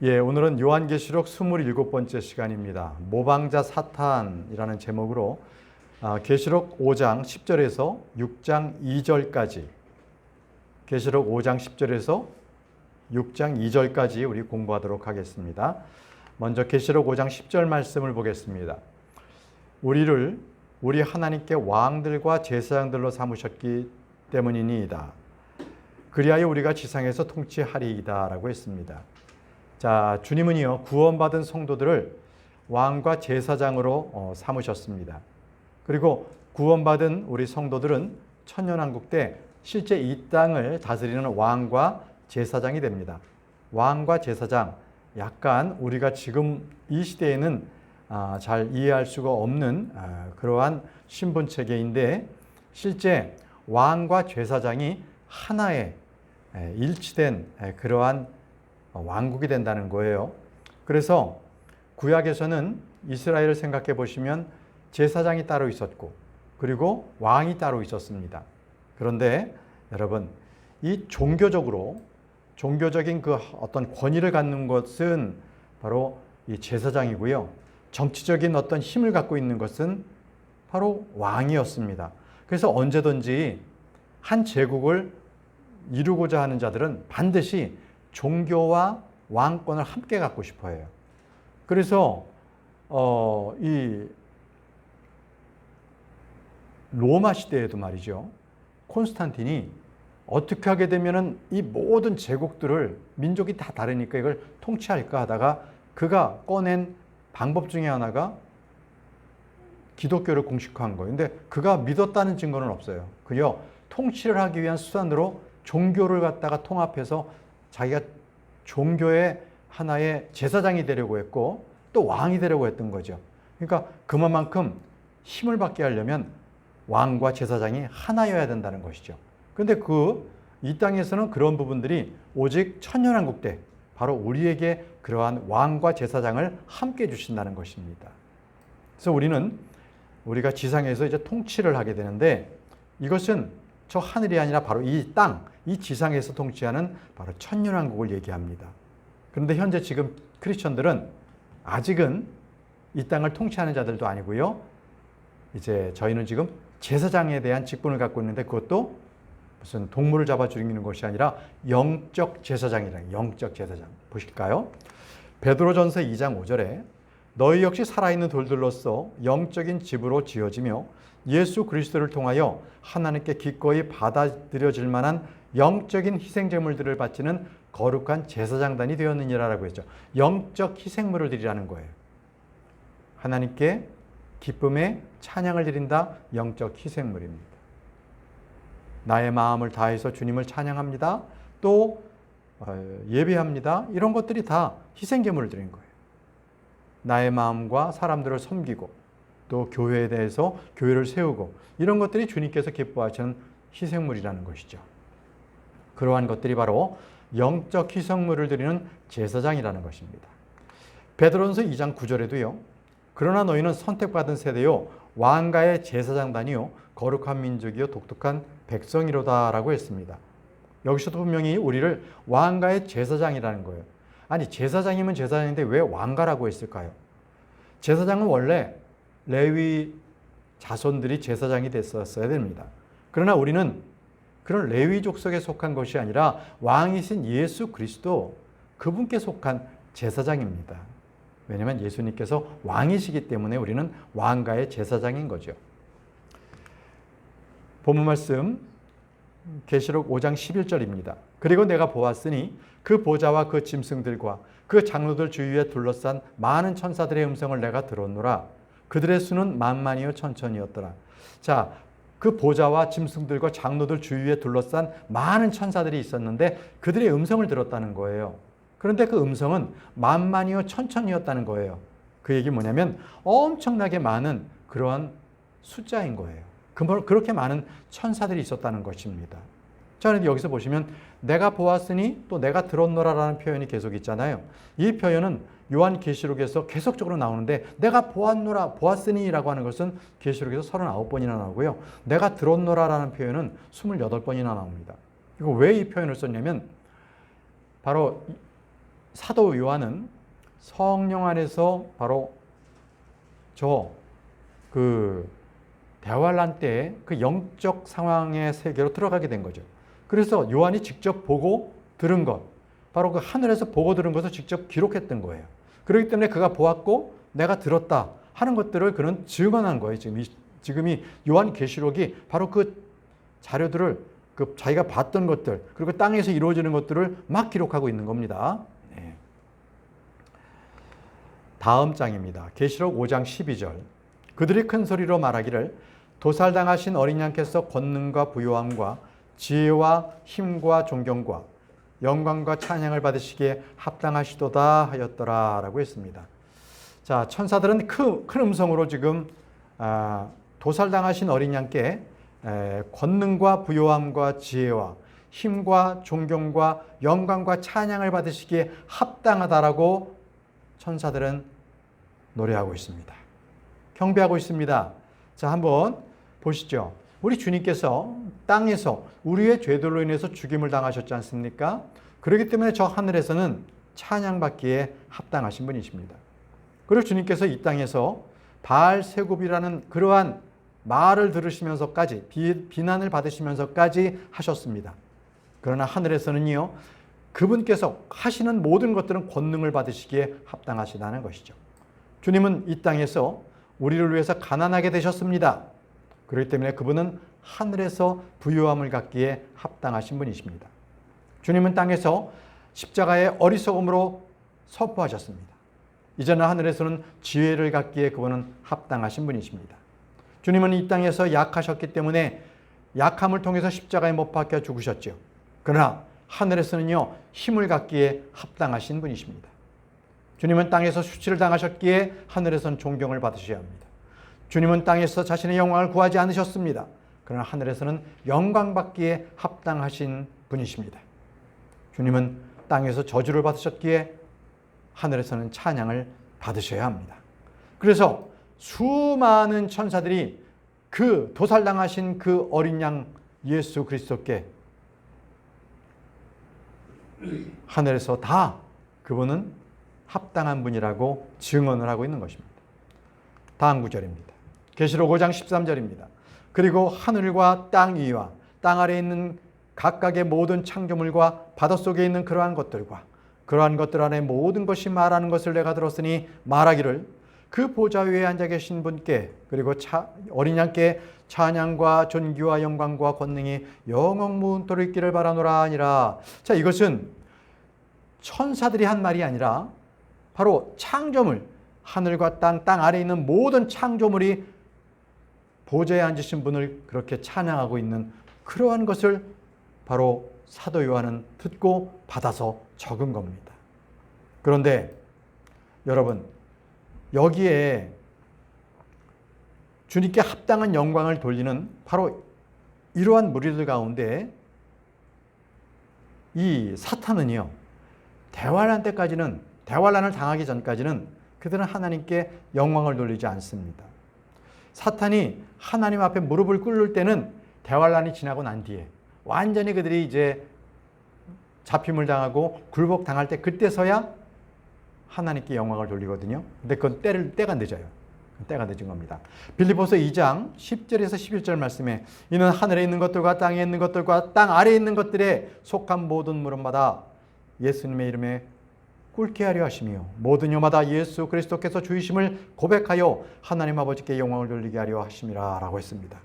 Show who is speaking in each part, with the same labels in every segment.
Speaker 1: 오늘은 요한계시록 27번째 시간입니다. 모방자 사탄이라는 제목으로 계시록 5장 10절에서 6장 2절까지 계시록 5장 10절에서 6장 2절까지 우리 공부하도록 하겠습니다. 먼저 계시록 5장 10절 말씀을 보겠습니다. 우리 하나님께 왕들과 제사장들로 삼으셨기 때문이니이다. 그리하여 우리가 지상에서 통치하리이다 라고 했습니다. 자, 주님은요, 구원받은 성도들을 왕과 제사장으로 삼으셨습니다. 그리고 구원받은 우리 성도들은 천년왕국 때 실제 이 땅을 다스리는 왕과 제사장이 됩니다. 왕과 제사장, 약간 우리가 지금 이 시대에는 잘 이해할 수가 없는 그러한 신분체계인데, 실제 왕과 제사장이 하나의 일치된 그러한 왕국이 된다는 거예요. 그래서 구약에서는 이스라엘을 생각해 보시면 제사장이 따로 있었고 그리고 왕이 따로 있었습니다. 그런데 여러분, 이 종교적인 그 어떤 권위를 갖는 것은 바로 이 제사장이고요. 정치적인 어떤 힘을 갖고 있는 것은 바로 왕이었습니다. 그래서 언제든지 한 제국을 이루고자 하는 자들은 반드시 종교와 왕권을 함께 갖고 싶어 해요. 그래서 이 로마 시대에도 말이죠, 콘스탄틴이 어떻게 하게 되면은 이 모든 제국들을, 민족이 다 다르니까 이걸 통치할까 하다가 그가 꺼낸 방법 중에 하나가 기독교를 공식화한 거예요. 근데 그가 믿었다는 증거는 없어요. 그저 통치를 하기 위한 수단으로 종교를 갖다가 통합해서 자기가 종교의 하나의 제사장이 되려고 했고 또 왕이 되려고 했던 거죠. 그러니까 그만큼 힘을 받게 하려면 왕과 제사장이 하나여야 된다는 것이죠. 그런데 이 땅에서는 그런 부분들이 오직 천년왕국 때 바로 우리에게 그러한 왕과 제사장을 함께 주신다는 것입니다. 그래서 우리가 지상에서 이제 통치를 하게 되는데, 이것은 저 하늘이 아니라 바로 이 땅, 이 지상에서 통치하는 바로 천년왕국을 얘기합니다. 그런데 현재 지금 크리스천들은 아직은 이 땅을 통치하는 자들도 아니고요. 이제 저희는 지금 제사장에 대한 직분을 갖고 있는데, 그것도 무슨 동물을 잡아 죽이는 것이 아니라 영적 제사장이라는, 영적 제사장. 보실까요? 베드로전서 2장 5절에 너희 역시 살아있는 돌들로서 영적인 집으로 지어지며 예수 그리스도를 통하여 하나님께 기꺼이 받아들여질 만한 영적인 희생제물들을 바치는 거룩한 제사장단이 되었느니라라고 했죠. 영적 희생물을 드리라는 거예요. 하나님께 기쁨의 찬양을 드린다. 영적 희생물입니다. 나의 마음을 다해서 주님을 찬양합니다. 또 예배합니다. 이런 것들이 다 희생제물을 드리는 거예요. 나의 마음과 사람들을 섬기고 또 교회에 대해서 교회를 세우고, 이런 것들이 주님께서 기뻐하시는 희생물이라는 것이죠. 그러한 것들이 바로 영적 희생물을 드리는 제사장이라는 것입니다. 베드로전서 2장 9절에도요. 그러나 너희는 선택받은 세대요 왕가의 제사장단이요 거룩한 민족이요 독특한 백성이로다 라고 했습니다. 여기서도 분명히 우리를 왕가의 제사장이라는 거예요. 아니, 제사장이면 제사장인데 왜 왕가라고 했을까요? 제사장은 원래 레위 자손들이 제사장이 됐었어야 됩니다. 그러나 우리는 그런 레위 족속에 속한 것이 아니라 왕이신 예수 그리스도, 그분께 속한 제사장입니다. 왜냐하면 예수님께서 왕이시기 때문에 우리는 왕가의 제사장인 거죠. 본문 말씀 계시록 5장 11절입니다. 그리고 내가 보았으니 그 보좌와 그 짐승들과 그 장로들 주위에 둘러싼 많은 천사들의 음성을 내가 들었노라. 그들의 수는 만만이요 천천이었더라. 자, 그 보좌와 짐승들과 장로들 주위에 둘러싼 많은 천사들이 있었는데 그들의 음성을 들었다는 거예요. 그런데 그 음성은 만만이요 천천이었다는 거예요. 그 얘기 뭐냐면 엄청나게 많은 그러한 숫자인 거예요. 그렇게 많은 천사들이 있었다는 것입니다. 자, 그런데 여기서 보시면 내가 보았으니 또 내가 들었노라라는 표현이 계속 있잖아요. 이 표현은 요한계시록에서 계속적으로 나오는데, 내가 보았으니라고 하는 것은 계시록에서 39번이나 나오고요. 내가 들었노라라는 표현은 28번이나 나옵니다. 이거 왜 이 표현을 썼냐면 바로 사도 요한은 성령 안에서 바로 대환란 때의 그 영적 상황의 세계로 들어가게 된 거죠. 그래서 요한이 직접 보고 들은 것, 바로 그 하늘에서 보고 들은 것을 직접 기록했던 거예요. 그렇기 때문에 그가 보았고 내가 들었다 하는 것들을 그는 증언한 거예요. 지금 이 요한계시록이 바로 그 자료들을 자기가 봤던 것들, 그리고 땅에서 이루어지는 것들을 막 기록하고 있는 겁니다. 네. 다음 장입니다. 계시록 5장 12절. 그들이 큰 소리로 말하기를 도살당하신 어린 양께서 권능과 부요함과 지혜와 힘과 존경과 영광과 찬양을 받으시기에 합당하시도다 하였더라 라고 했습니다. 자, 천사들은 큰 음성으로 지금 도살당하신 어린 양께 권능과 부요함과 지혜와 힘과 존경과 영광과 찬양을 받으시기에 합당하다라고 천사들은 노래하고 있습니다. 경배하고 있습니다. 자, 한번 보시죠. 우리 주님께서 땅에서 우리의 죄들로 인해서 죽임을 당하셨지 않습니까? 그렇기 때문에 저 하늘에서는 찬양받기에 합당하신 분이십니다. 그리고 주님께서 이 땅에서 바알세굽이라는 그러한 말을 들으시면서까지 비난을 받으시면서까지 하셨습니다. 그러나 하늘에서는요, 그분께서 하시는 모든 것들은 권능을 받으시기에 합당하시다는 것이죠. 주님은 이 땅에서 우리를 위해서 가난하게 되셨습니다. 그렇기 때문에 그분은 하늘에서 부요함을 갖기에 합당하신 분이십니다. 주님은 땅에서 십자가의 어리석음으로 서포하셨습니다. 이제는 하늘에서는 지혜를 갖기에 그분은 합당하신 분이십니다. 주님은 이 땅에서 약하셨기 때문에 약함을 통해서 십자가에 못 박혀 죽으셨죠. 그러나 하늘에서는요, 힘을 갖기에 합당하신 분이십니다. 주님은 땅에서 수치를 당하셨기에 하늘에서는 존경을 받으셔야 합니다. 주님은 땅에서 자신의 영광을 구하지 않으셨습니다. 그러나 하늘에서는 영광 받기에 합당하신 분이십니다. 주님은 땅에서 저주를 받으셨기에 하늘에서는 찬양을 받으셔야 합니다. 그래서 수많은 천사들이 그 도살당하신 그 어린 양 예수 그리스도께 하늘에서 다 그분은 합당한 분이라고 증언을 하고 있는 것입니다. 다음 구절입니다. 계시록 5장 13절입니다. 그리고 하늘과 땅 위와 땅 아래에 있는 각각의 모든 창조물과 바닷속에 있는 그러한 것들과 그러한 것들 안에 모든 것이 말하는 것을 내가 들었으니 말하기를 그 보좌 위에 앉아 계신 분께 그리고 어린 양께 찬양과 존귀와 영광과 권능이 영원무운토록 있기를 바라노라 하니라. 자, 이것은 천사들이 한 말이 아니라 바로 창조물, 하늘과 땅 아래에 있는 모든 창조물이 보좌에 앉으신 분을 그렇게 찬양하고 있는 그러한 것을 바로 사도 요한은 듣고 받아서 적은 겁니다. 그런데 여러분, 여기에 주님께 합당한 영광을 돌리는 바로 이러한 무리들 가운데 이 사탄은요, 대환란을 당하기 전까지는 그들은 하나님께 영광을 돌리지 않습니다. 사탄이 하나님 앞에 무릎을 꿇을 때는 대환란이 지나고 난 뒤에 완전히 그들이 이제 잡힘을 당하고 굴복당할 때 그때서야 하나님께 영광을 돌리거든요. 근데 그건 때가 늦어요. 때가 늦은 겁니다. 빌립보서 2장 10절에서 11절 말씀에 이는 하늘에 있는 것들과 땅에 있는 것들과 땅 아래에 있는 것들에 속한 모든 물음마다 예수님의 이름에 꿇게 하려 하시며 모든 요마다 예수 그리스도께서 주이심을 고백하여 하나님 아버지께 영광을 돌리게 하려 하심이라 라고 했습니다.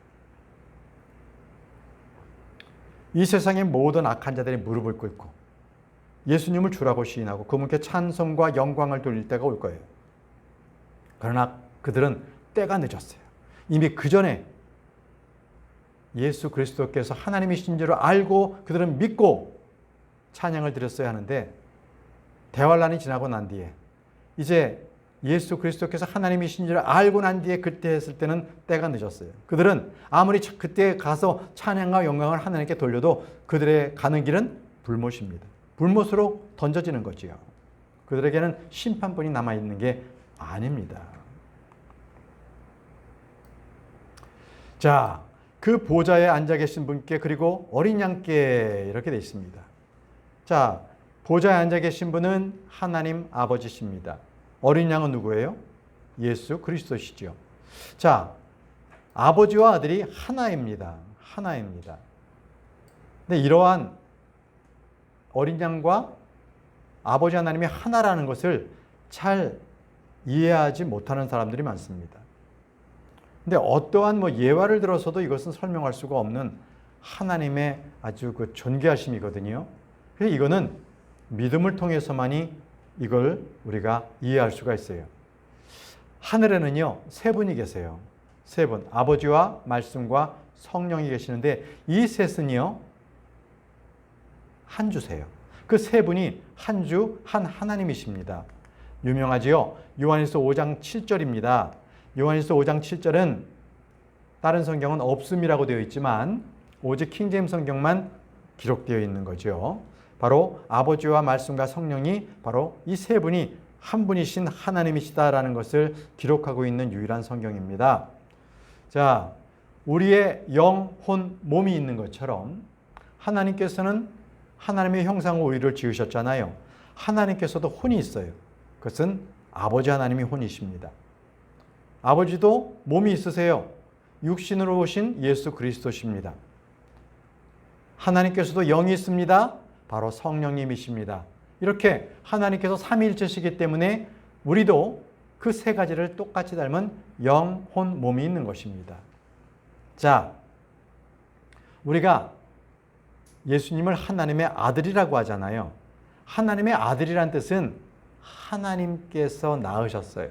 Speaker 1: 이 세상의 모든 악한 자들이 무릎을 꿇고 예수님을 주라고 시인하고 그분께 찬송과 영광을 돌릴 때가 올 거예요. 그러나 그들은 때가 늦었어요. 이미 그 전에 예수 그리스도께서 하나님이신 줄을 알고 그들은 믿고 찬양을 드렸어야 하는데 대환란이 지나고 난 뒤에 이제 예수 그리스도께서 하나님이신 줄 알고 난 뒤에 그때 했을 때는 때가 늦었어요. 그들은 아무리 그때 가서 찬양과 영광을 하나님께 돌려도 그들의 가는 길은 불못입니다. 불못으로 던져지는 거지요. 그들에게는 심판뿐이 남아있는 게 아닙니다. 자, 그 보좌에 앉아 계신 분께 그리고 어린 양께 이렇게 되어 있습니다. 자, 보좌에 앉아 계신 분은 하나님 아버지십니다. 어린 양은 누구예요? 예수 그리스도시죠. 자, 아버지와 아들이 하나입니다. 하나입니다. 근데 이러한 어린 양과 아버지 하나님이 하나라는 것을 잘 이해하지 못하는 사람들이 많습니다. 근데 어떠한 예화를 들어서도 이것은 설명할 수가 없는 하나님의 아주 그 존귀하심이거든요. 그래서 이거는 믿음을 통해서만이 이걸 우리가 이해할 수가 있어요. 하늘에는요, 세 분이 계세요. 세 분. 아버지와 말씀과 성령이 계시는데 이 셋은요, 한 주세요. 그 세 분이 한 주, 한 하나님이십니다. 유명하지요? 요한일서 5장 7절입니다. 요한일서 5장 7절은 다른 성경은 없음이라고 되어 있지만 오직 킹제임스 성경만 기록되어 있는 거죠. 바로 아버지와 말씀과 성령이 바로 이 세 분이 한 분이신 하나님이시다라는 것을 기록하고 있는 유일한 성경입니다. 자, 우리의 영, 혼, 몸이 있는 것처럼 하나님께서는 하나님의 형상으로 우리를 지으셨잖아요. 하나님께서도 혼이 있어요. 그것은 아버지 하나님이 혼이십니다. 아버지도 몸이 있으세요. 육신으로 오신 예수 그리스도십니다. 하나님께서도 영이 있습니다. 바로 성령님이십니다. 이렇게 하나님께서 삼위일체시기 때문에 우리도 그 세 가지를 똑같이 닮은 영, 혼, 몸이 있는 것입니다. 자, 우리가 예수님을 하나님의 아들이라고 하잖아요. 하나님의 아들이란 뜻은 하나님께서 낳으셨어요.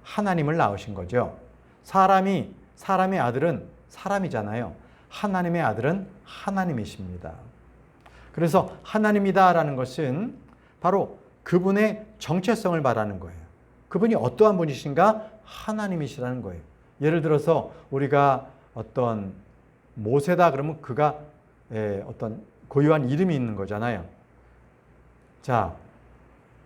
Speaker 1: 하나님을 낳으신 거죠. 사람의 아들은 사람이잖아요. 하나님의 아들은 하나님이십니다. 그래서 하나님이다라는 것은 바로 그분의 정체성을 말하는 거예요. 그분이 어떠한 분이신가? 하나님이시라는 거예요. 예를 들어서 우리가 어떤 모세다 그러면 그가 어떤 고유한 이름이 있는 거잖아요. 자,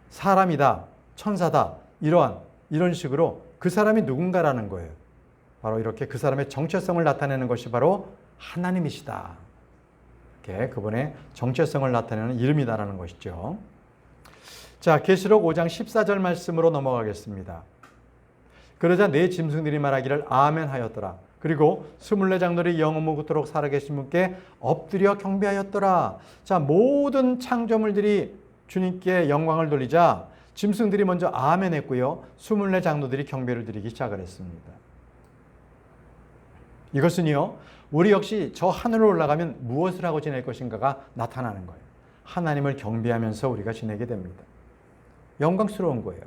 Speaker 1: 사람이다, 천사다, 이런 식으로 그 사람이 누군가라는 거예요. 바로 이렇게 그 사람의 정체성을 나타내는 것이 바로 하나님이시다. 이렇게 그분의 정체성을 나타내는 이름이다라는 것이죠. 자, 계시록 5장 14절 말씀으로 넘어가겠습니다. 그러자 네 짐승들이 말하기를 아멘 하였더라. 그리고 24장로들이 영원무 그토록 살아계신 분께 엎드려 경배하였더라. 자, 모든 창조물들이 주님께 영광을 돌리자 짐승들이 먼저 아멘 했고요. 24장로들이 경배를 드리기 시작을 했습니다. 이것은요, 우리 역시 저 하늘로 올라가면 무엇을 하고 지낼 것인가가 나타나는 거예요. 하나님을 경배하면서 우리가 지내게 됩니다. 영광스러운 거예요.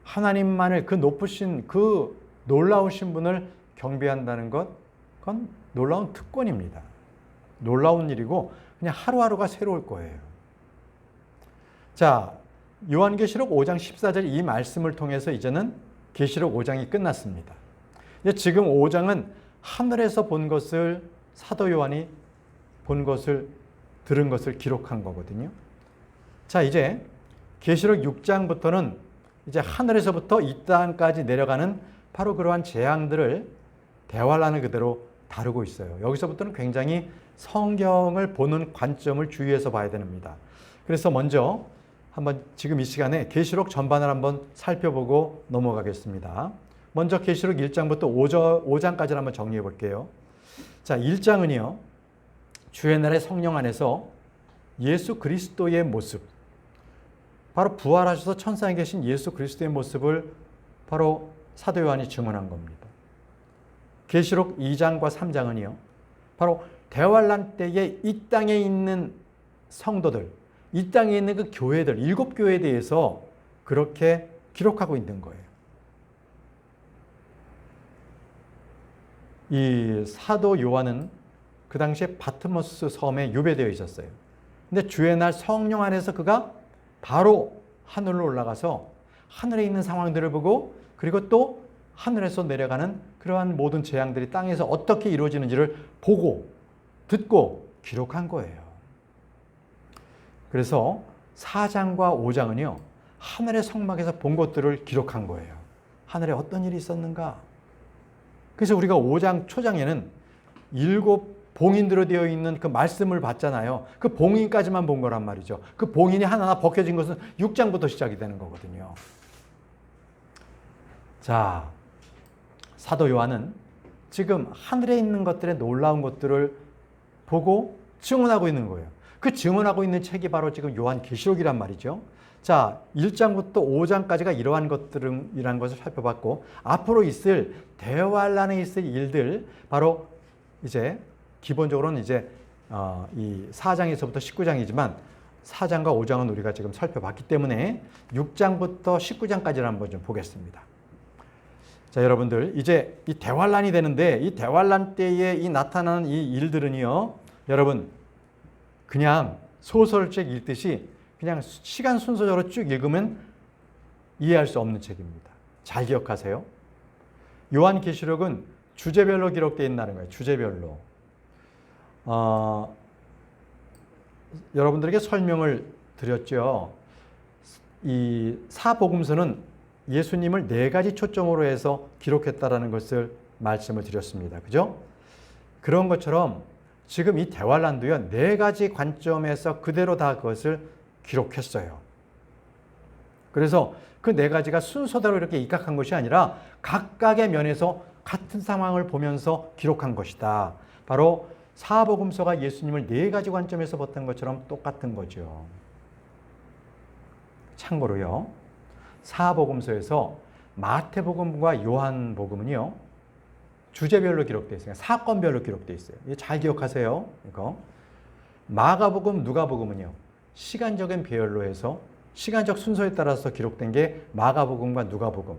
Speaker 1: 하나님만을 그 높으신 그 놀라우신 분을 경배한다는 것, 그건 놀라운 특권입니다. 놀라운 일이고 그냥 하루하루가 새로울 거예요. 자, 요한계시록 5장 14절 이 말씀을 통해서 이제는 계시록 5장이 끝났습니다. 지금 5장은 하늘에서 본 것을 사도 요한이 본 것을 들은 것을 기록한 거거든요. 자, 이제 계시록 6장부터는 이제 하늘에서부터 이 땅까지 내려가는 바로 그러한 재앙들을 대환란을 그대로 다루고 있어요. 여기서부터는 굉장히 성경을 보는 관점을 주의해서 봐야 됩니다. 그래서 먼저 한번 지금 이 시간에 계시록 전반을 한번 살펴보고 넘어가겠습니다. 먼저 계시록 1장부터 5장까지를 한번 정리해 볼게요. 자, 1장은요. 주의 날의 성령 안에서 예수 그리스도의 모습, 바로 부활하셔서 천상에 계신 예수 그리스도의 모습을 바로 사도 요한이 증언한 겁니다. 계시록 2장과 3장은요. 바로 대환란 때에 이 땅에 있는 성도들, 이 땅에 있는 그 교회들, 7교회에 대해서 그렇게 기록하고 있는 거예요. 이 사도 요한은 그 당시에 바트모스 섬에 유배되어 있었어요. 근데 주의 날 성령 안에서 그가 바로 하늘로 올라가서 하늘에 있는 상황들을 보고 그리고 또 하늘에서 내려가는 그러한 모든 재앙들이 땅에서 어떻게 이루어지는지를 보고 듣고 기록한 거예요. 그래서 4장과 5장은요. 하늘의 성막에서 본 것들을 기록한 거예요. 하늘에 어떤 일이 있었는가. 그래서 우리가 5장 초장에는 7 봉인으로 되어 있는 그 말씀을 봤잖아요. 그 봉인까지만 본 거란 말이죠. 그 봉인이 하나하나 벗겨진 것은 6장부터 시작이 되는 거거든요. 자, 사도 요한은 지금 하늘에 있는 것들의 놀라운 것들을 보고 증언하고 있는 거예요. 그 증언하고 있는 책이 바로 지금 요한계시록이란 말이죠. 자, 1장부터 5장까지가 이러한 것들이라는 것을 살펴봤고, 앞으로 있을 대환란에 있을 일들, 바로 이제 기본적으로는 이제 이 4장에서부터 19장이지만 4장과 5장은 우리가 지금 살펴봤기 때문에 6장부터 19장까지를 한번 좀 보겠습니다. 자, 여러분들 이제 이 대환란이 되는데, 이 대환란 때에 이 나타나는 이 일들은요, 여러분 그냥 소설책 읽듯이 그냥 시간 순서적으로 쭉 읽으면 이해할 수 없는 책입니다. 잘 기억하세요. 요한계시록은 주제별로 기록되어 있다는 거예요. 주제별로. 여러분들에게 설명을 드렸죠. 이 사복음서는 예수님을 4가지 초점으로 해서 기록했다라는 것을 말씀을 드렸습니다. 그죠? 그런 것처럼 지금 이 대환란도요, 4가지 관점에서 그대로 다 그것을 기록했어요. 그래서 그 4가지가 순서대로 이렇게 입각한 것이 아니라 각각의 면에서 같은 상황을 보면서 기록한 것이다. 바로 사복음서가 예수님을 4가지 관점에서 봤던 것처럼 똑같은 거죠. 참고로요, 사복음서에서 마태복음과 요한복음은요, 주제별로 기록되어 있어요. 사건별로 기록되어 있어요. 이거 잘 기억하세요. 이거. 마가복음, 누가복음은요, 시간적인 배열로 해서 시간적 순서에 따라서 기록된 게 마가복음과 누가복음.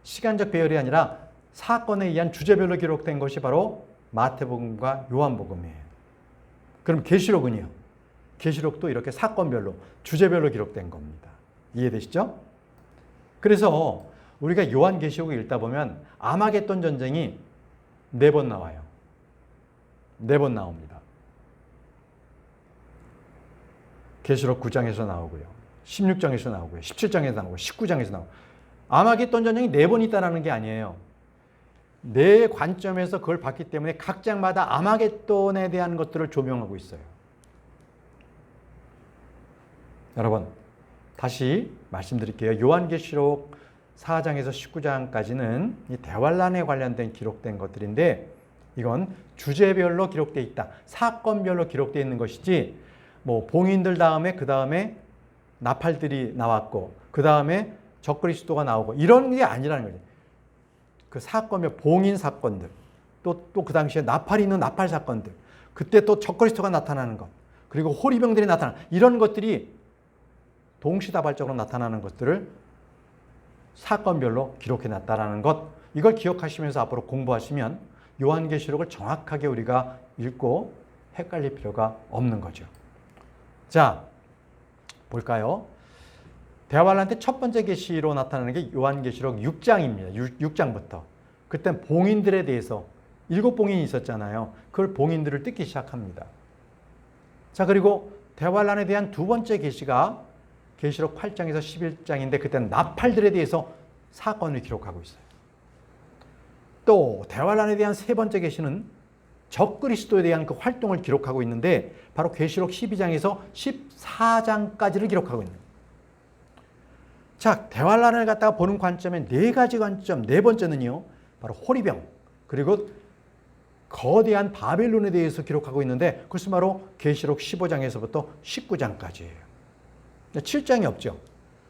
Speaker 1: 시간적 배열이 아니라 사건에 의한 주제별로 기록된 것이 바로 마태복음과 요한복음이에요. 그럼 계시록은요? 계시록도 이렇게 사건별로, 주제별로 기록된 겁니다. 이해되시죠? 그래서 우리가 요한계시록을 읽다 보면 아마겟돈 전쟁이 4번 나와요. 4번 나옵니다. 계시록 9장에서 나오고요. 16장에서 나오고요. 17장에서 나오고 19장에서 나오고. 아마겟돈 전쟁이 4번 있다는 게 아니에요. 4 관점에서 그걸 봤기 때문에 각 장마다 아마겟돈에 대한 것들을 조명하고 있어요. 여러분, 다시 말씀드릴게요. 요한계시록 4장에서 19장까지는 이 대환란에 관련된 기록된 것들인데, 이건 주제별로 기록되어 있다. 사건별로 기록되어 있는 것이지, 뭐 봉인들 다음에 그 다음에 나팔들이 나왔고 그 다음에 적그리스도가 나오고 이런 게 아니라는 거죠. 그 사건별 봉인 사건들, 또 그 당시에 나팔이 있는 나팔 사건들, 그때 또 적그리스도가 나타나는 것, 그리고 호리병들이 나타나는 이런 것들이 동시다발적으로 나타나는 것들을 사건별로 기록해놨다라는 것, 이걸 기억하시면서 앞으로 공부하시면 요한계시록을 정확하게 우리가 읽고 헷갈릴 필요가 없는 거죠. 자, 볼까요? 대환란 때 첫 번째 계시로 나타나는 게 요한계시록 6장입니다. 6장부터. 그때 봉인들에 대해서 7봉인이 있었잖아요. 그걸 봉인들을 뜯기 시작합니다. 자, 그리고 대환란에 대한 두 번째 계시가 계시록 8장에서 11장인데 그때는 나팔들에 대해서 사건을 기록하고 있어요. 또 대환란에 대한 세 번째 계시는 적그리스도에 대한 그 활동을 기록하고 있는데 바로 계시록 12장에서 14장까지를 기록하고 있는 거예요. 자, 대환란을 갖다가 보는 관점에 4가지 관점, 4번째는요, 바로 호리병, 그리고 거대한 바벨론에 대해서 기록하고 있는데 그것은 바로 계시록 15장에서부터 19장까지예요. 7장이 없죠.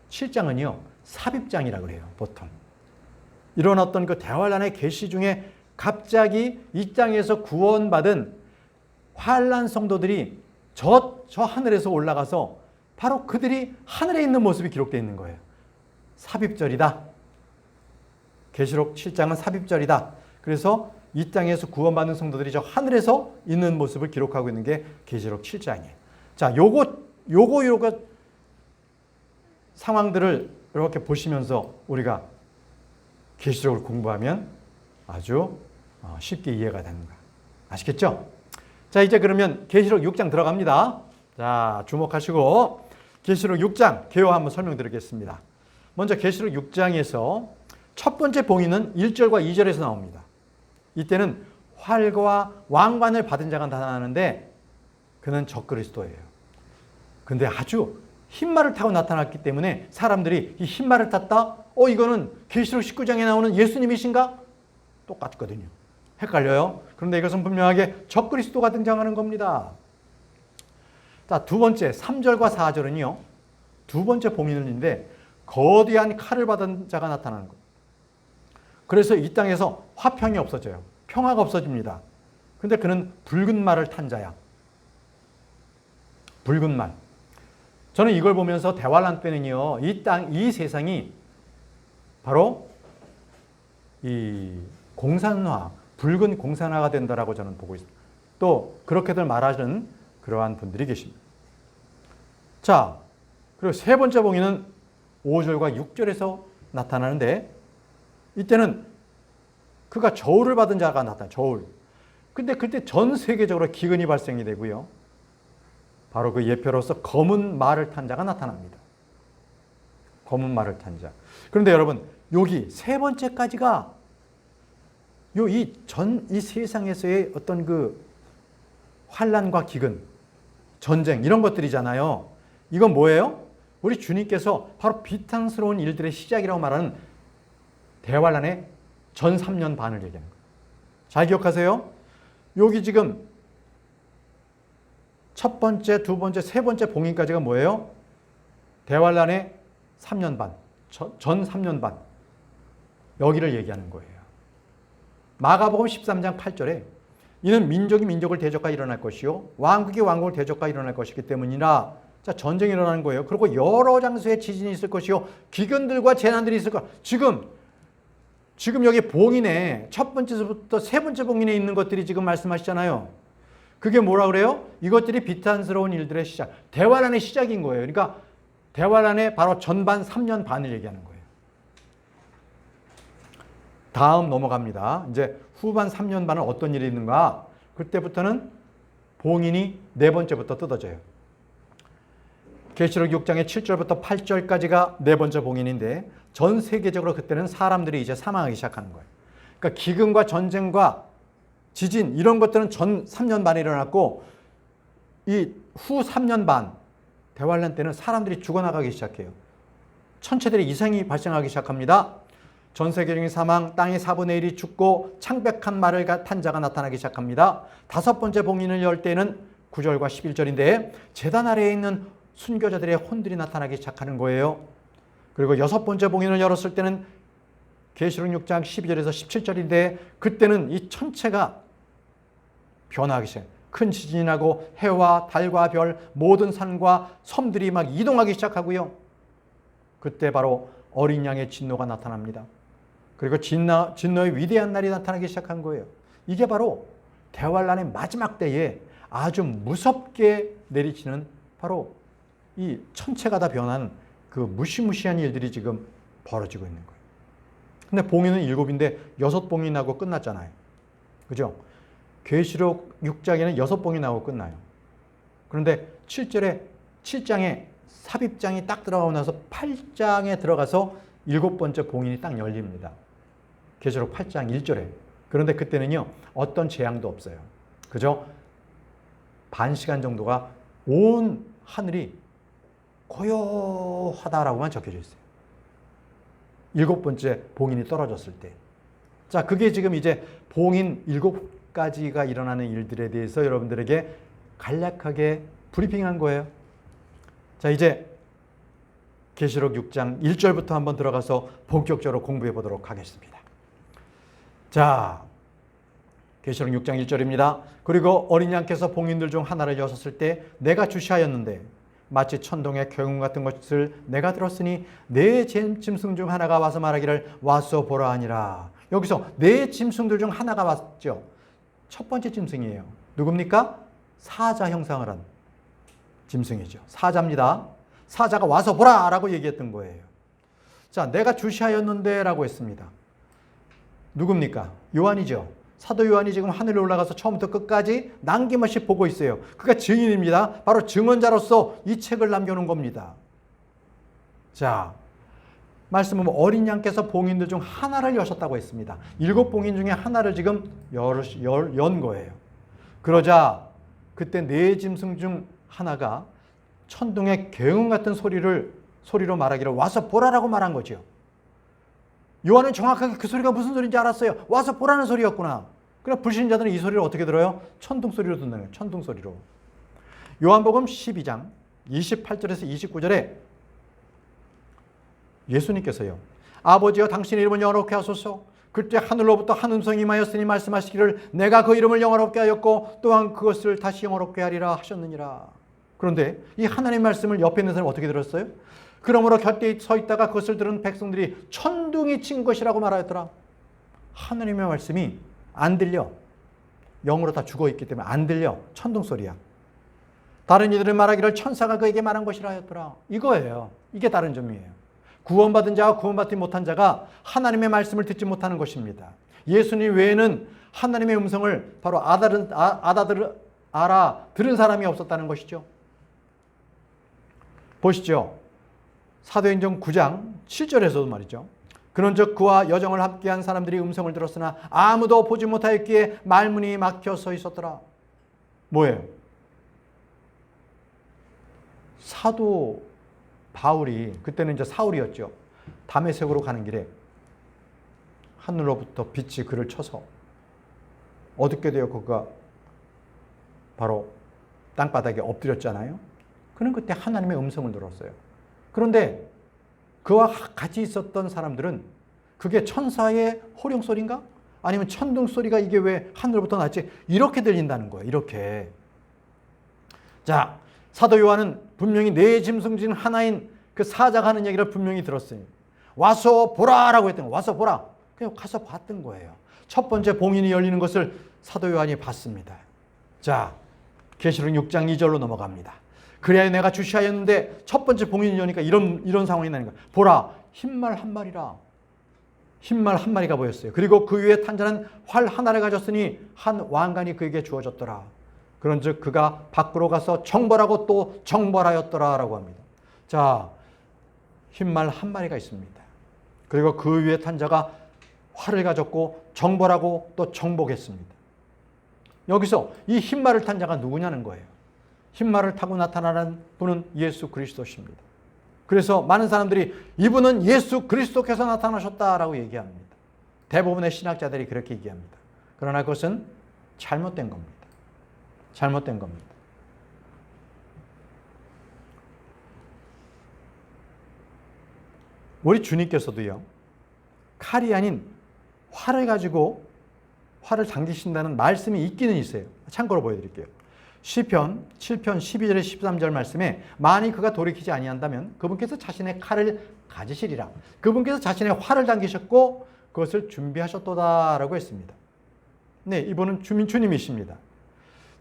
Speaker 1: 7장은요, 삽입장이라고 그래요, 보통. 이런 어떤 그 대환란의 계시 중에 갑자기 이 땅에서 구원받은 환란 성도들이 저 하늘에서 올라가서 바로 그들이 하늘에 있는 모습이 기록되어 있는 거예요. 삽입절이다. 계시록 7장은 삽입절이다. 그래서 이 땅에서 구원받는 성도들이 저 하늘에서 있는 모습을 기록하고 있는 게 계시록 7장이에요. 자, 요거 상황들을 이렇게 보시면서 우리가 계시록을 공부하면 아주 쉽게 이해가 됩니다. 아시겠죠? 자, 이제 그러면 계시록 6장 들어갑니다. 자, 주목하시고 계시록 6장 개요 한번 설명드리겠습니다. 먼저 계시록 6장에서 첫 번째 봉인은 1절과 2절에서 나옵니다. 이때는 활과 왕관을 받은 자가 나타나는데 그는 적그리스도예요. 근데 아주 흰말을 타고 나타났기 때문에 사람들이 이 흰말을 탔다? 이거는 계시록 19장에 나오는 예수님이신가? 똑같거든요. 헷갈려요. 그런데 이것은 분명하게 적그리스도가 등장하는 겁니다. 자, 두 번째 3절과 4절은요. 두 번째 봉인일인데 거대한 칼을 받은 자가 나타나는 거예요. 그래서 이 땅에서 화평이 없어져요. 평화가 없어집니다. 근데 그는 붉은 말을 탄 자야. 붉은 말. 저는 이걸 보면서 대환란 때는요. 이 세상이 바로 이 공산화, 붉은 공산화가 된다라고 저는 보고 있습니다. 또 그렇게들 말하는 그러한 분들이 계십니다. 자, 그리고 세 번째 봉인은 5절과 6절에서 나타나는데 이때는 그가 저울을 받은 자가 나타나요. 저울. 근데 그때 전 세계적으로 기근이 발생이 되고요. 바로 그 예표로서 검은 말을 탄 자가 나타납니다. 검은 말을 탄 자. 그런데 여러분, 여기 세 번째까지가 이 세상에서의 어떤 그 환란과 기근, 전쟁 이런 것들이잖아요. 이건 뭐예요? 우리 주님께서 바로 비탄스러운 일들의 시작이라고 말하는 대환란의 전 3년 반을 얘기하는 거예요. 잘 기억하세요. 여기 지금 첫 번째, 두 번째, 세 번째 봉인까지가 뭐예요? 대환란의 3년 반, 전 3년 반. 여기를 얘기하는 거예요. 마가복음 13장 8절에 이는 민족이 민족을 대적하여 일어날 것이요 왕국이 왕국을 대적하여 일어날 것이기 때문이라. 자, 전쟁이 일어나는 거예요. 그리고 여러 장소에 지진이 있을 것이요 기근들과 재난들이 있을 것. 지금 여기 봉인에 첫 번째부터 세 번째 봉인에 있는 것들이 지금 말씀하시잖아요. 그게 뭐라 그래요? 이것들이 비탄스러운 일들의 시작, 대환란의 시작인 거예요. 그러니까 대환란의 바로 전반 3년 반을 얘기하는 거예요. 다음 넘어갑니다. 이제 후반 3년 반은 어떤 일이 있는가? 그때부터는 봉인이 네 번째부터 뜯어져요. 계시록 6장의 7절부터 8절까지가 네 번째 봉인인데 전 세계적으로 그때는 사람들이 이제 사망하기 시작하는 거예요. 그러니까 기근과 전쟁과 지진 이런 것들은 전 3년 반에 일어났고 이 후 3년 반 대환란 때는 사람들이 죽어나가기 시작해요. 천체들의 이상이 발생하기 시작합니다. 전 세계적인 사망, 땅의 4분의 1이 죽고 창백한 말을 탄 자가 나타나기 시작합니다. 다섯 번째 봉인을 열 때는 9절과 11절인데 제단 아래에 있는 순교자들의 혼들이 나타나기 시작하는 거예요. 그리고 여섯 번째 봉인을 열었을 때는 계시록 6장 12절에서 17절인데 그때는 이 천체가 변화하기 시작해요. 큰 지진이 나고 해와 달과 별 모든 산과 섬들이 막 이동하기 시작하고요. 그때 바로 어린 양의 진노가 나타납니다. 그리고 진노의 위대한 날이 나타나기 시작한 거예요. 이게 바로 대환란의 마지막 때에 아주 무섭게 내리치는 바로 이 천체가 다 변한 그 무시무시한 일들이 지금 벌어지고 있는 거예요. 근데 봉인은 7인데 6봉이 나고 끝났잖아요. 그죠? 계시록 6장에는 6봉이 나고 끝나요. 그런데 7장에 삽입장이 딱 들어가고 나서 8장에 들어가서 7번째 봉인이 딱 열립니다. 계시록 8장 1절에. 그런데 그때는요, 어떤 재앙도 없어요. 그죠? 반 시간 정도가 온 하늘이 고요하다라고만 적혀져 있어요. 7번째 봉인이 떨어졌을 때. 자, 그게 지금 이제 봉인 7가지가 일어나는 일들에 대해서 여러분들에게 간략하게 브리핑한 거예요. 자, 이제 계시록 6장 1절부터 한번 들어가서 본격적으로 공부해 보도록 하겠습니다. 자, 계시록 6장 1절입니다. 그리고 어린 양께서 봉인들 중 하나를 여셨을 때 내가 주시하였는데 마치 천둥의 경음 같은 것을 내가 들었으니 네 짐승 중 하나가 와서 말하기를 와서 보라 하니라. 여기서 네 짐승들 중 하나가 왔죠. 첫 번째 짐승이에요. 누굽니까? 사자 형상을 한 짐승이죠. 사자입니다. 사자가 와서 보라 라고 얘기했던 거예요. 자, 내가 주시하였는데 라고 했습니다. 누굽니까? 요한이죠. 사도 요한이 지금 하늘에 올라가서 처음부터 끝까지 남김없이 보고 있어요. 그가 증인입니다. 바로 증언자로서 이 책을 남겨놓은 겁니다. 자, 말씀은 어린 양께서 봉인들 중 하나를 여셨다고 했습니다. 7봉인 중에 하나를 지금 연 거예요. 그러자 그때 4짐승 중 하나가 천둥의 계응 같은 소리로 말하기를 와서 보라라고 말한 거죠. 요한은 정확하게 그 소리가 무슨 소리인지 알았어요. 와서 보라는 소리였구나. 그러나 불신자들은 이 소리를 어떻게 들어요? 천둥 소리로 듣는 거예요. 천둥 소리로. 요한복음 12장 28절에서 29절에 예수님께서요. 아버지여 당신의 이름을 영화롭게 하소서. 그때 하늘로부터 한 음성이 임하였으니 말씀하시기를 내가 그 이름을 영화롭게 하였고 또한 그것을 다시 영화롭게 하리라 하셨느니라. 그런데 이 하나님의 말씀을 옆에 있는 사람은 어떻게 들었어요? 그러므로 곁에 서 있다가 그것을 들은 백성들이 천둥이 친 것이라고 말하였더라. 하나님의 말씀이 안 들려. 영으로 다 죽어있기 때문에 안 들려. 천둥 소리야. 다른 이들은 말하기를 천사가 그에게 말한 것이라 하였더라. 이거예요. 이게 다른 점이에요. 구원받은 자와 구원받지 못한 자가 하나님의 말씀을 듣지 못하는 것입니다. 예수님 외에는 하나님의 음성을 바로 알아들은 사람이 없었다는 것이죠. 보시죠. 사도행전 9장 7절에서도 말이죠. 그런즉 그와 여정을 함께한 사람들이 음성을 들었으나 아무도 보지 못하였기에 말문이 막혀 서 있었더라. 뭐예요? 사도 바울이 그때는 이제 사울이었죠. 다메섹으로 가는 길에 하늘로부터 빛이 그를 쳐서 어둡게 되어 그가 바로 땅바닥에 엎드렸잖아요. 그는 그때 하나님의 음성을 들었어요. 그런데 그와 같이 있었던 사람들은 그게 천사의 호령 소리인가? 아니면 천둥 소리가 이게 왜 하늘로부터 났지? 이렇게 들린다는 거예요. 이렇게. 자, 사도 요한은 분명히 4짐승 중 하나인 그 사자가 하는 얘기를 분명히 들었어요. 와서 보라라고 했던 거예요. 와서 보라. 그냥 가서 봤던 거예요. 첫 번째 봉인이 열리는 것을 사도 요한이 봤습니다. 자, 계시록 6장 2절로 넘어갑니다. 그래야 내가 주시하였는데 첫 번째 봉인이 여니까 이런 상황이 나는 거야. 보라, 흰말 한 마리라. 흰말 한 마리가 보였어요. 그리고 그 위에 탄 자는 활 하나를 가졌으니 한 왕관이 그에게 주어졌더라. 그런즉 그가 밖으로 가서 정벌하고 또 정벌하였더라라고 합니다. 자, 흰말 한 마리가 있습니다. 그리고 그 위에 탄 자가 활을 가졌고 정벌하고 또 정복했습니다. 여기서 이 흰말을 탄 자가 누구냐는 거예요. 흰말을 타고 나타나는 분은 예수 그리스도십니다. 그래서 많은 사람들이 이분은 예수 그리스도께서 나타나셨다라고 얘기합니다. 대부분의 신학자들이 그렇게 얘기합니다. 그러나 그것은 잘못된 겁니다. 잘못된 겁니다. 우리 주님께서도요, 칼이 아닌 활을 가지고 활을 당기신다는 말씀이 있기는 있어요. 참고로 보여드릴게요. 시편 7편 12절에 13절 말씀에 만일 그가 돌이키지 아니한다면 그분께서 자신의 칼을 가지시리라. 그분께서 자신의 활을 당기셨고 그것을 준비하셨도다라고 했습니다. 네, 이분은 주님이십니다.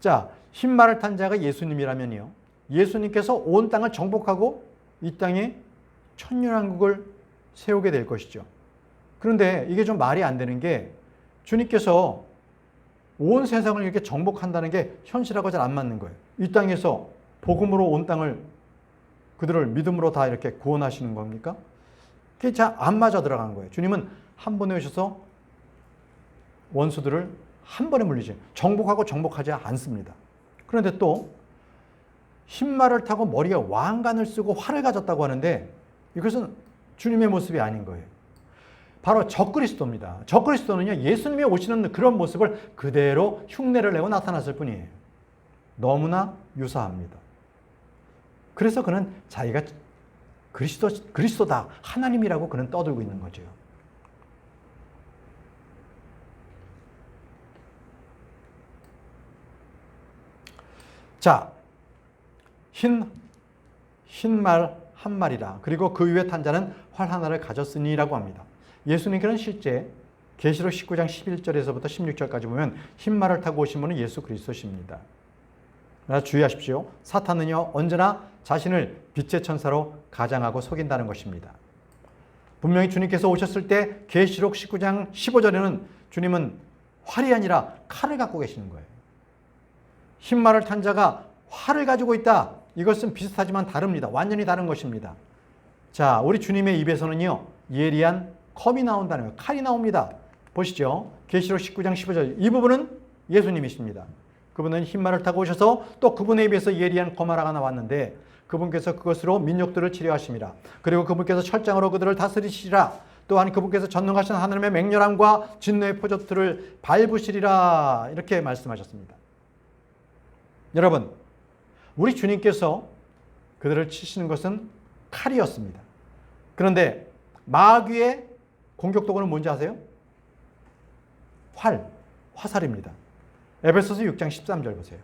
Speaker 1: 자, 흰말을 탄 자가 예수님이라면요, 예수님께서 온 땅을 정복하고 이 땅에 천년왕국을 세우게 될 것이죠. 그런데 이게 좀 말이 안 되는 게 주님께서 온 세상을 이렇게 정복한다는 게 현실하고 잘 안 맞는 거예요. 이 땅에서 복음으로 온 땅을 그들을 믿음으로 다 이렇게 구원하시는 겁니까? 그게 잘 안 맞아 들어간 거예요. 주님은 한 번에 오셔서 원수들을 한 번에 물리지 정복하고 정복하지 않습니다. 그런데 또 흰말을 타고 머리에 왕관을 쓰고 활을 가졌다고 하는데 이것은 주님의 모습이 아닌 거예요. 바로 적그리스도입니다. 적그리스도는요, 예수님이 오시는 그런 모습을 그대로 흉내를 내고 나타났을 뿐이에요. 너무나 유사합니다. 그래서 그는 자기가 그리스도다, 하나님이라고 그는 떠들고 있는 거죠. 자, 흰말 한 마리라. 그리고 그 위에 탄 자는 활 하나를 가졌으니라고 합니다. 예수님께는 실제 계시록 19장 11절에서부터 16절까지 보면 흰말을 타고 오신 분은 예수 그리스도십니다. 주의하십시오. 사탄은요, 언제나 자신을 빛의 천사로 가장하고 속인다는 것입니다. 분명히 주님께서 오셨을 때 계시록 19장 15절에는 주님은 활이 아니라 칼을 갖고 계시는 거예요. 흰말을 탄 자가 활을 가지고 있다. 이것은 비슷하지만 다릅니다. 완전히 다른 것입니다. 자, 우리 주님의 입에서는요, 예리한 검이 나온다는 거예요. 칼이 나옵니다. 보시죠. 계시록 19장 15절. 이 부분은 예수님이십니다. 그분은 흰말을 타고 오셔서 또 그분에 비해서 예리한 검 하나가 나왔는데 그분께서 그것으로 민족들을 치료하십니다. 그리고 그분께서 철장으로 그들을 다스리시리라. 또한 그분께서 전능하신 하나님의 맹렬함과 진노의 포도틀을 밟으시리라. 이렇게 말씀하셨습니다. 여러분, 우리 주님께서 그들을 치시는 것은 칼이었습니다. 그런데 마귀의 공격 도구는 뭔지 아세요? 화살입니다. 에베소서 6장 13절 보세요.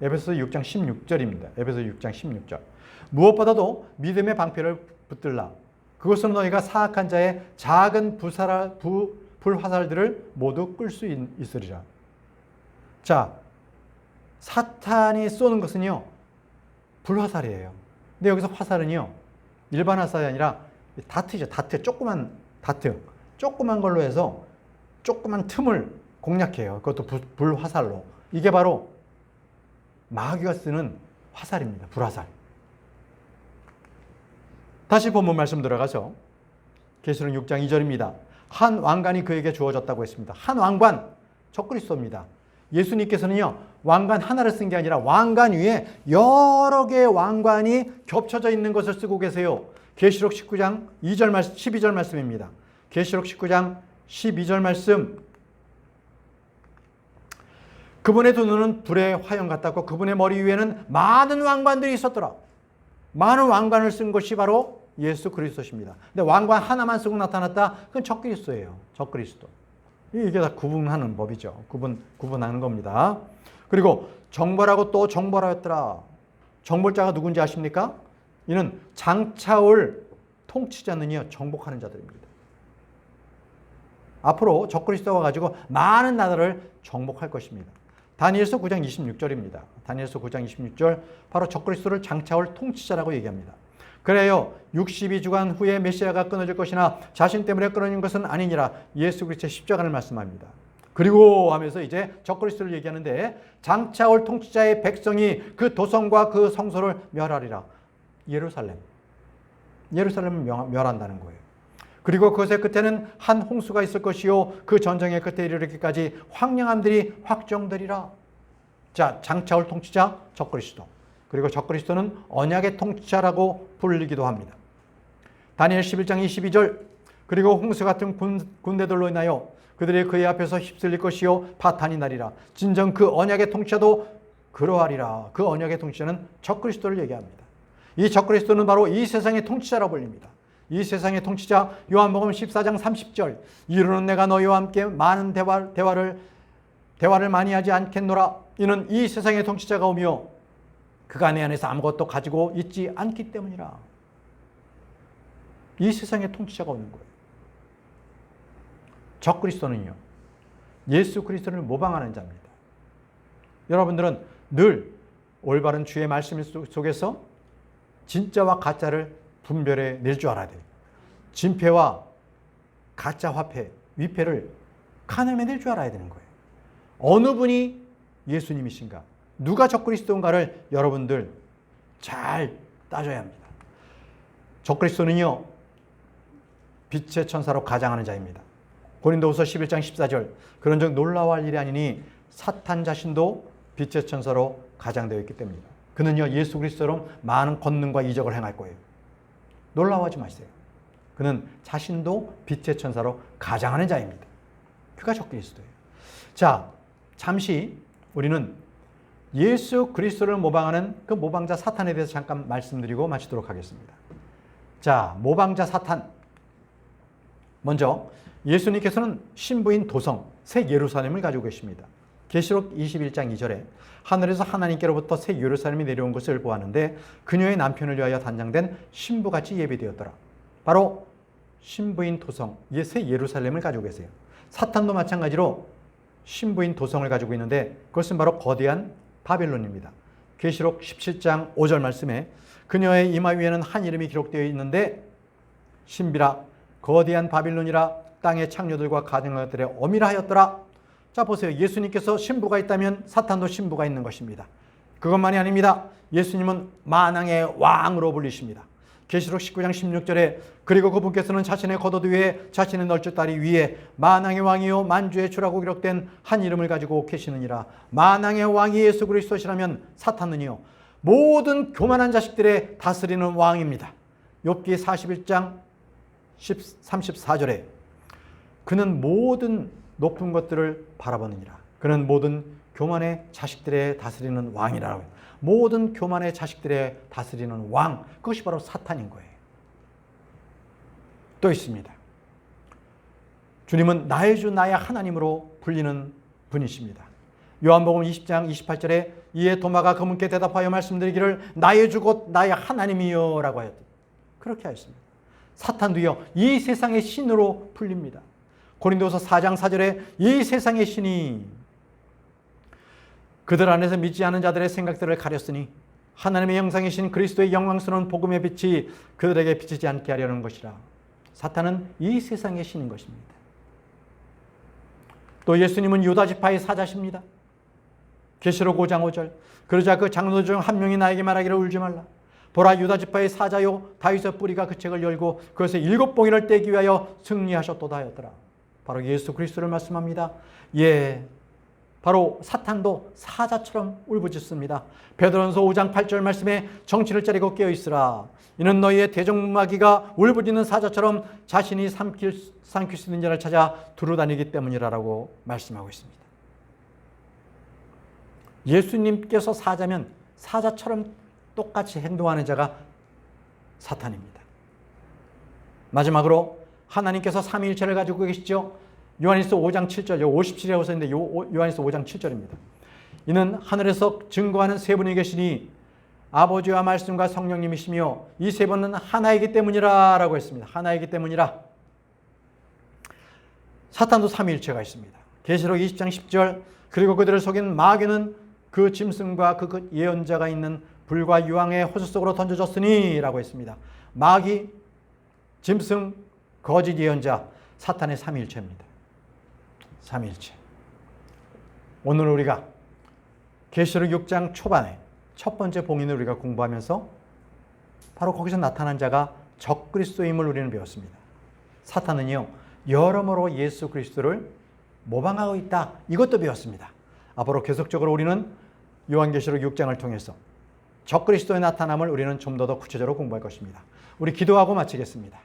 Speaker 1: 에베소서 6장 16절입니다. 에베소서 6장 16절. 무엇보다도 믿음의 방패를 붙들라. 그것으로 너희가 사악한 자의 작은 불화살들을 모두 끌 수 있으리라. 자, 사탄이 쏘는 것은요, 불화살이에요. 근데 여기서 화살은요, 일반 화살이 아니라 다트죠. 다트, 조그만 다트. 조그만 걸로 해서 조그만 틈을 공략해요. 그것도 불화살로. 이게 바로 마귀가 쓰는 화살입니다. 불화살. 다시 본문 말씀 들어가서 계시록 6장 2절입니다. 한 왕관이 그에게 주어졌다고 했습니다. 한 왕관, 적그리스도입니다. 예수님께서는요, 왕관 하나를 쓴 게 아니라 왕관 위에 여러 개의 왕관이 겹쳐져 있는 것을 쓰고 계세요. 계시록 19장 2절 말씀, 12절 말씀입니다. 계시록 19장 12절 말씀. 그분의 두 눈은 불의 화염 같았고 그분의 머리 위에는 많은 왕관들이 있었더라. 많은 왕관을 쓴 것이 바로 예수 그리스도십니다. 근데 왕관 하나만 쓰고 나타났다? 그건 적그리스도예요. 적그리스도. 이게 다 구분하는 법이죠. 구분하는 겁니다. 그리고 정벌하고 또 정벌하였더라. 정벌자가 누군지 아십니까? 이는 장차올 통치자는요, 정복하는 자들입니다. 앞으로 적그리스도가 가지고 많은 나라를 정복할 것입니다. 다니엘서 9장 26절입니다. 다니엘서 9장 26절, 바로 적그리스도를 장차올 통치자라고 얘기합니다. 그래요, 62주간 후에 메시아가 끊어질 것이나 자신 때문에 끊어진 것은 아니니라. 예수 그리스도의 십자가를 말씀합니다. 그리고 하면서 이제 적그리스도를 얘기하는데, 장차올 통치자의 백성이 그 도성과 그 성소를 멸하리라. 예루살렘을 멸한다는 거예요. 그리고 그것의 끝에는 한 홍수가 있을 것이요, 그 전쟁의 끝에 이르기까지 황량함들이 확정되리라. 자, 장차올 통치자 적그리스도. 그리고 적그리스도는 언약의 통치자라고 불리기도 합니다. 다니엘 11장 22절. 그리고 홍수 같은 군대들로 인하여 그들이 그의 앞에서 휩쓸릴 것이요, 파탄이 나리라. 진정 그 언약의 통치자도 그러하리라. 그 언약의 통치자는 적그리스도를 얘기합니다. 이 적그리스도는 바로 이 세상의 통치자라고 불립니다. 이 세상의 통치자, 요한복음 14장 30절. 이르는 내가 너희와 함께 많은 대화를 많이 하지 않겠노라. 이는 이 세상의 통치자가 오며 그가 내 안에서 아무것도 가지고 있지 않기 때문이라. 이 세상의 통치자가 오는 거예요. 적그리스도는요, 예수 그리스도를 모방하는 자입니다. 여러분들은 늘 올바른 주의 말씀 속에서 진짜와 가짜를 분별해 낼 줄 알아야 돼요. 진폐와 가짜 화폐, 위폐를 가늠해낼 줄 알아야 되는 거예요. 어느 분이 예수님이신가, 누가 적그리스도인가를 여러분들 잘 따져야 합니다. 적그리스도는요, 빛의 천사로 가장하는 자입니다. 고린도후서 11장 14절. 그런즉 놀라워할 일이 아니니 사탄 자신도 빛의 천사로 가장되어 있기 때문입니다. 그는요, 예수 그리스도처럼 많은 권능과 이적을 행할 거예요. 놀라워하지 마세요. 그는 자신도 빛의 천사로 가장하는 자입니다. 그가 적그리스도예요. 자, 잠시 우리는 예수 그리스도를 모방하는 그 모방자 사탄에 대해서 잠깐 말씀드리고 마치도록 하겠습니다. 자, 모방자 사탄. 먼저 예수님께서는 신부인 도성 새 예루살렘을 가지고 계십니다. 계시록 21장 2절에 하늘에서 하나님께로부터 새 예루살렘이 내려온 것을 보았는데 그녀의 남편을 위하여 단장된 신부같이 예비되었더라. 바로 신부인 도성, 새 예루살렘을 가지고 계세요. 사탄도 마찬가지로 신부인 도성을 가지고 있는데 그것은 바로 거대한 바빌론입니다. 계시록 17장 5절 말씀에 그녀의 이마 위에는 한 이름이 기록되어 있는데 신비라 거대한 바빌론이라 땅의 창녀들과 가증자들의 어미라 하였더라. 자, 보세요. 예수님께서 신부가 있다면 사탄도 신부가 있는 것입니다. 그것만이 아닙니다. 예수님은 만왕의 왕으로 불리십니다. 계시록 19장 16절에 그리고 그분께서는 자신의 겉옷 위에 자신의 널찍다리 위에 만왕의 왕이요 만주의 주라고 기록된 한 이름을 가지고 계시느니라. 만왕의 왕이 예수 그리스도시라면 사탄은요 모든 교만한 자식들의 다스리는 왕입니다. 욥기 41장 34절에 그는 모든 높은 것들을 바라보느니라. 그는 모든 교만의 자식들의 다스리는 왕이라고. 모든 교만의 자식들의 다스리는 왕, 그것이 바로 사탄인 거예요. 또 있습니다. 주님은 나의 주 나의 하나님으로 불리는 분이십니다. 요한복음 20장 28절에 이에 도마가 그분께 대답하여 말씀드리기를 나의 주 곧 나의 하나님이여 라고 하였다. 그렇게 하였습니다. 사탄도요 이 세상의 신으로 불립니다. 고린도서 4장 4절에 이 세상의 신이 그들 안에서 믿지 않은 자들의 생각들을 가렸으니 하나님의 형상이신 그리스도의 영광스러운 복음의 빛이 그들에게 비치지 않게 하려는 것이라. 사탄은 이 세상의 신인 것입니다. 또 예수님은 유다 지파의 사자십니다. 계시록 5장 5절 그러자 그 장로들 중 한 명이 나에게 말하기를 울지 말라. 보라 유다 지파의 사자요 다윗의 뿌리가 그 책을 열고 그것에 7봉인을 떼기 위하여 승리하셨도다 하였더라. 바로 예수 그리스도를 말씀합니다. 예, 바로 사탄도 사자처럼 울부짖습니다. 베드로전서 5장 8절 말씀에 정신을 차리고 깨어있으라. 이는 너희의 대적마귀가 울부짖는 사자처럼 자신이 삼킬 수 있는 자를 찾아 두루다니기 때문이라고 말씀하고 있습니다. 예수님께서 사자면 사자처럼 똑같이 행동하는 자가 사탄입니다. 마지막으로 하나님께서 삼위일체를 가지고 계시죠. 요한일서 5장 7절, 57이라고 써있는데 요한일서 5장 7절입니다. 이는 하늘에서 증거하는 세 분이 계시니 아버지와 말씀과 성령님이시며 이 세 분은 하나이기 때문이라 라고 했습니다. 하나이기 때문이라. 사탄도 삼위일체가 있습니다. 계시록 20장 10절 그리고 그들을 속인 마귀는 그 짐승과 그 예언자가 있는 불과 유황의 호수 속으로 던져졌으니 라고 했습니다. 마귀, 짐승, 거짓 예언자, 사탄의 삼위일체입니다. 삼위일체. 오늘 우리가 계시록 6장 초반에 첫 번째 봉인을 우리가 공부하면서 바로 거기서 나타난 자가 적그리스도임을 우리는 배웠습니다. 사탄은요 여러모로 예수 그리스도를 모방하고 있다. 이것도 배웠습니다. 앞으로 계속적으로 우리는 요한계시록 6장을 통해서 적그리스도의 나타남을 우리는 좀 더 구체적으로 공부할 것입니다. 우리 기도하고 마치겠습니다.